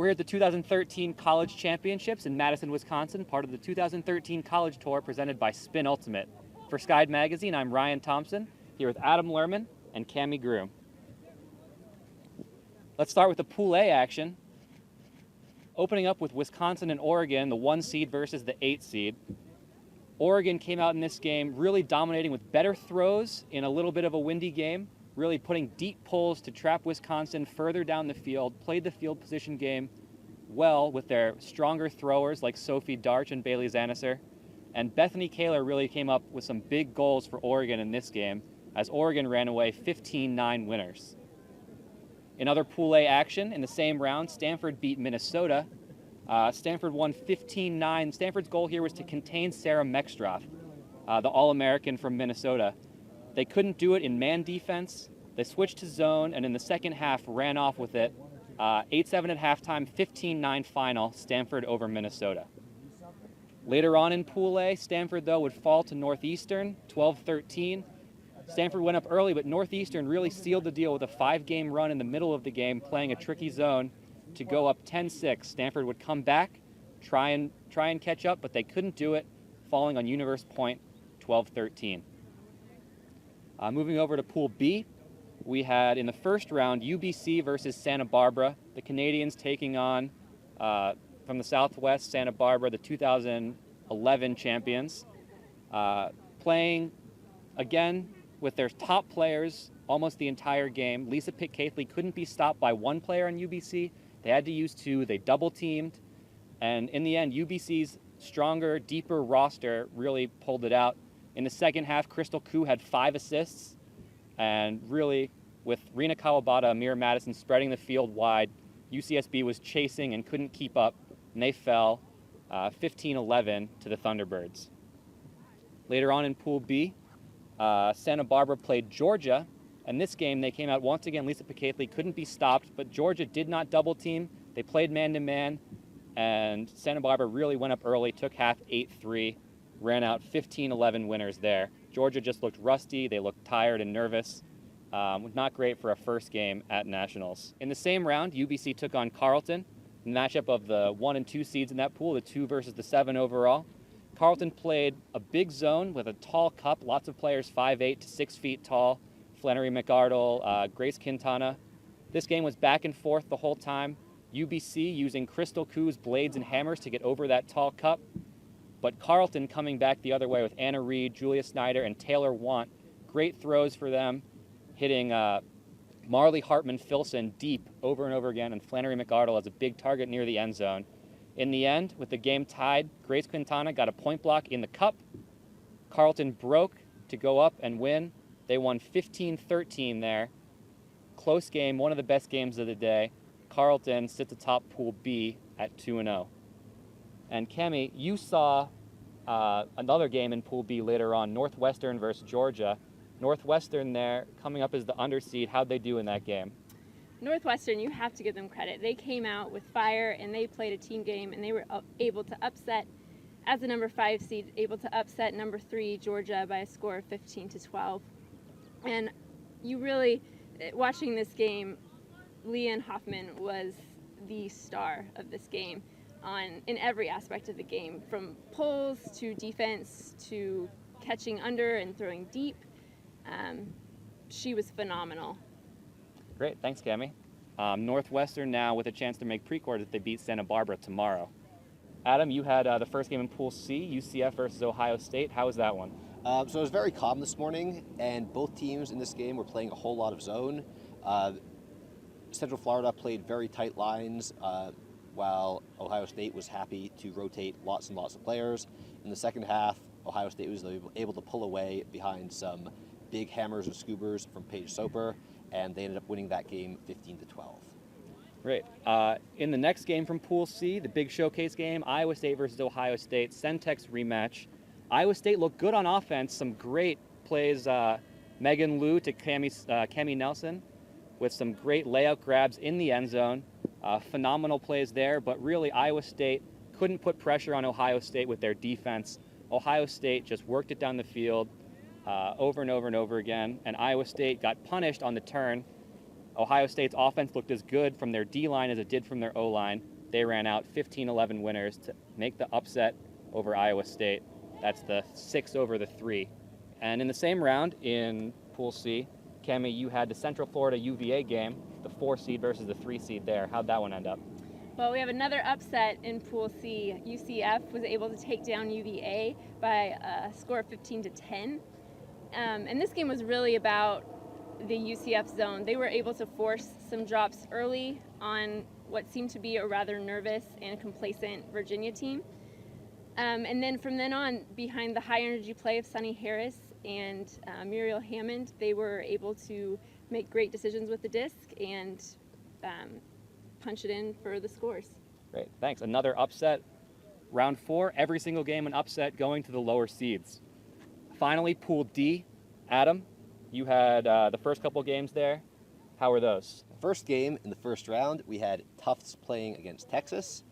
We're at the 2013 College Championships in Madison, Wisconsin, part of the 2013 College Tour presented by Spin Ultimate. For Skyd Magazine, I'm Ryan Thompson, here with Adam Lerman and Cami Groom. Let's start with the Pool A action. Opening up with Wisconsin and Oregon, the 1 seed versus the 8 seed. Oregon came out in this game really dominating with better throws in a little bit of a windy game, really putting deep pulls to trap Wisconsin further down the field, played the field position game well with their stronger throwers like Sophie Darch and Bailey Zanisser. And Bethany Kaler really came up with some big goals for Oregon in this game, as Oregon ran away 15-9 winners. In other Pool A action, in the same round, Stanford beat Minnesota. Stanford won 15-9. Stanford's goal here was to contain Sarah Meckstroth, the All-American from Minnesota. They couldn't do it in man defense. They switched to zone, and in the second half ran off with it. 8-7 at halftime, 15-9 final, Stanford over Minnesota. Later on in Pool A, Stanford, though, would fall to Northeastern, 12-13. Stanford went up early, but Northeastern really sealed the deal with a 5-game run in the middle of the game, playing a tricky zone to go up 10-6. Stanford would come back, try and catch up, but they couldn't do it, falling on Universe Point, 12-13. Moving over to Pool B, we had in the first round UBC versus Santa Barbara. The Canadians taking on, from the Southwest, Santa Barbara, the 2011 champions, playing again with their top players almost the entire game. Lisa Pitt-Caithley couldn't be stopped by one player on UBC. They had to use two. They double-teamed. And in the end, UBC's stronger, deeper roster really pulled it out. In the second half, Crystal Koo had 5 assists. And really, with Rena Kawabata, Amira Madison spreading the field wide, UCSB was chasing and couldn't keep up, and they fell 15-11 to the Thunderbirds. Later on in Pool B, Santa Barbara played Georgia, and this game they came out once again. Lisa Pitt-Caithley couldn't be stopped, but Georgia did not double team. They played man-to-man, and Santa Barbara really went up early, took half 8-3, ran out 15-11 winners there. Georgia just looked rusty. They looked tired and nervous. Not great for a first game at Nationals. In the same round, UBC took on Carleton, a matchup of the 1 and 2 seeds in that pool, the 2 versus the 7 overall. Carleton played a big zone with a tall cup, lots of players 5'8" to 6 feet tall. Flannery McArdle, Grace Quintana. This game was back and forth the whole time. UBC using Crystal Koo's blades and hammers to get over that tall cup. But Carleton coming back the other way with Anna Reed, Julia Snyder, and Taylor Want. Great throws for them, hitting Marley Hartman-Filson deep over and over again, and Flannery McArdle as a big target near the end zone. In the end, with the game tied, Grace Quintana got a point block in the cup. Carleton broke to go up and win. They won 15-13 there. Close game, one of the best games of the day. Carleton sits atop Pool B at 2-0. And Cami, you saw another game in Pool B later on, Northwestern versus Georgia. Northwestern there, coming up as the underseed. How'd they do in that game? Northwestern, you have to give them credit. They came out with fire and they played a team game, and they were able to upset, as the number 5 seed, able to upset number 3 Georgia by a score of 15-12. And you really, watching this game, Leanne Hoffman was the star of this game in every aspect of the game, from pulls to defense to catching under and throwing deep. She was phenomenal. Great, thanks, Cami. Northwestern now with a chance to make pre-quarters if they beat Santa Barbara tomorrow. Adam, you had the first game in Pool C, UCF versus Ohio State. How was that one? So it was very calm this morning, and both teams in this game were playing a whole lot of zone. Central Florida played very tight lines, while Ohio State was happy to rotate lots and lots of players. In the second half, Ohio State was able to pull away behind some big hammers or scoobers from Paige Soper, and they ended up winning that game 15-12. Great. In the next game from Pool C, the big showcase game, Iowa State versus Ohio State, Centex rematch. Iowa State looked good on offense. Some great plays. Megan Liu to Cami Nelson with some great layout grabs in the end zone. Phenomenal plays there, but really Iowa State couldn't put pressure on Ohio State with their defense. Ohio State just worked it down the field over and over and over again, and Iowa State got punished on the turn. Ohio State's offense looked as good from their D-line as it did from their O-line. They ran out 15-11 winners to make the upset over Iowa State. That's the 6 over the 3. And in the same round in Pool C, Cami, you had the Central Florida UVA game, the 4 seed versus the 3 seed there. How'd that one end up? Well, we have another upset in Pool C. UCF was able to take down UVA by a score of 15-10. And this game was really about the UCF zone. They were able to force some drops early on what seemed to be a rather nervous and complacent Virginia team. And then from then on, behind the high energy play of Sonny Harris and Muriel Hammond, they were able to make great decisions with the disc and punch it in for the scores. Great, thanks. Another upset. Round 4, every single game an upset going to the lower seeds. Finally, Pool D. Adam, you had the first couple games there. How were those? First game in the first round, we had Tufts playing against Texas.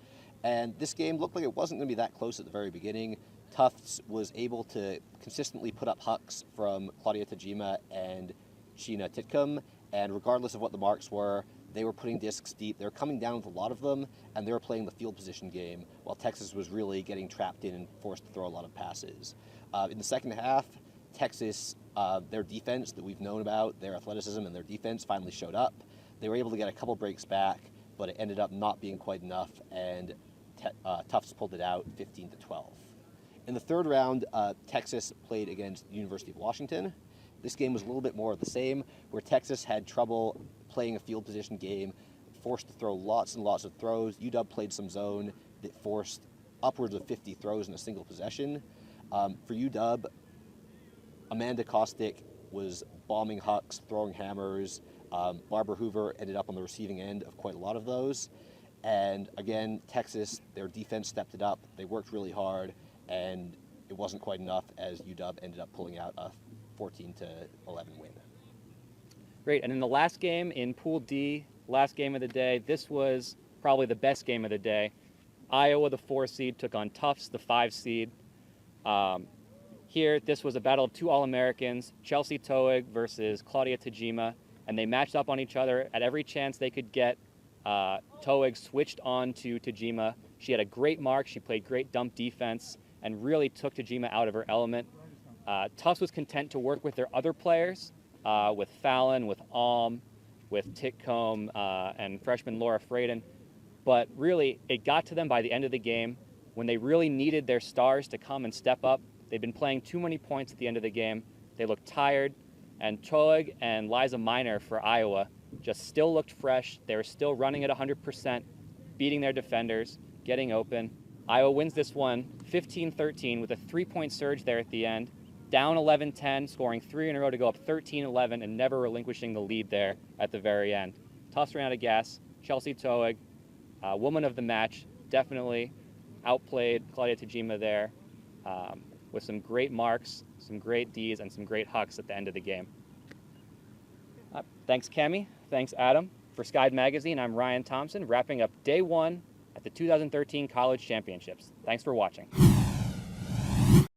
And this game looked like it wasn't going to be that close at the very beginning. Tufts was able to consistently put up hucks from Claudia Tajima and Sheena Titcomb. And regardless of what the marks were, they were putting discs deep. They were coming down with a lot of them, and they were playing the field position game, while Texas was really getting trapped in and forced to throw a lot of passes. In the second half, Texas, their defense that we've known about, their athleticism and their defense finally showed up. They were able to get a couple breaks back, but it ended up not being quite enough, and Tufts pulled it out 15-12. In the third round, Texas played against the University of Washington. This game was a little bit more of the same, where Texas had trouble playing a field position game, forced to throw lots and lots of throws. UW played some zone that forced upwards of 50 throws in a single possession. For UW, Amanda Kostick was bombing hucks, throwing hammers. Barbara Hoover ended up on the receiving end of quite a lot of those. And again, Texas, their defense stepped it up. They worked really hard, and it wasn't quite enough as UW ended up pulling out a 14-11 win. Great, and in the last game in Pool D, last game of the day, this was probably the best game of the day. Iowa, the 4 seed, took on Tufts, the 5 seed. Here, this was a battle of 2 All-Americans, Chelsea Toig versus Claudia Tajima, and they matched up on each other at every chance they could get. Toig switched on to Tajima. She had a great mark, she played great dump defense, and really took Tajima out of her element. Tufts was content to work with their other players, with Fallon, with Alm, with Titcomb, and freshman Laura Fraden. But really, it got to them by the end of the game when they really needed their stars to come and step up. They'd been playing too many points at the end of the game. They looked tired, and Toig and Liza Miner for Iowa just still looked fresh. They were still running at 100%, beating their defenders, getting open. Iowa wins this one 15-13 with a 3-point surge there at the end. Down 11-10, scoring 3 in a row to go up 13-11 and never relinquishing the lead there at the very end. Tufts ran out of gas. Chelsea Toig, woman of the match, definitely outplayed Claudia Tajima there with some great marks, some great Ds, and some great hucks at the end of the game. Thanks, Cami. Thanks, Adam. For Skide Magazine, I'm Ryan Thompson, wrapping up day 1 at the 2013 College Championships. Thanks for watching.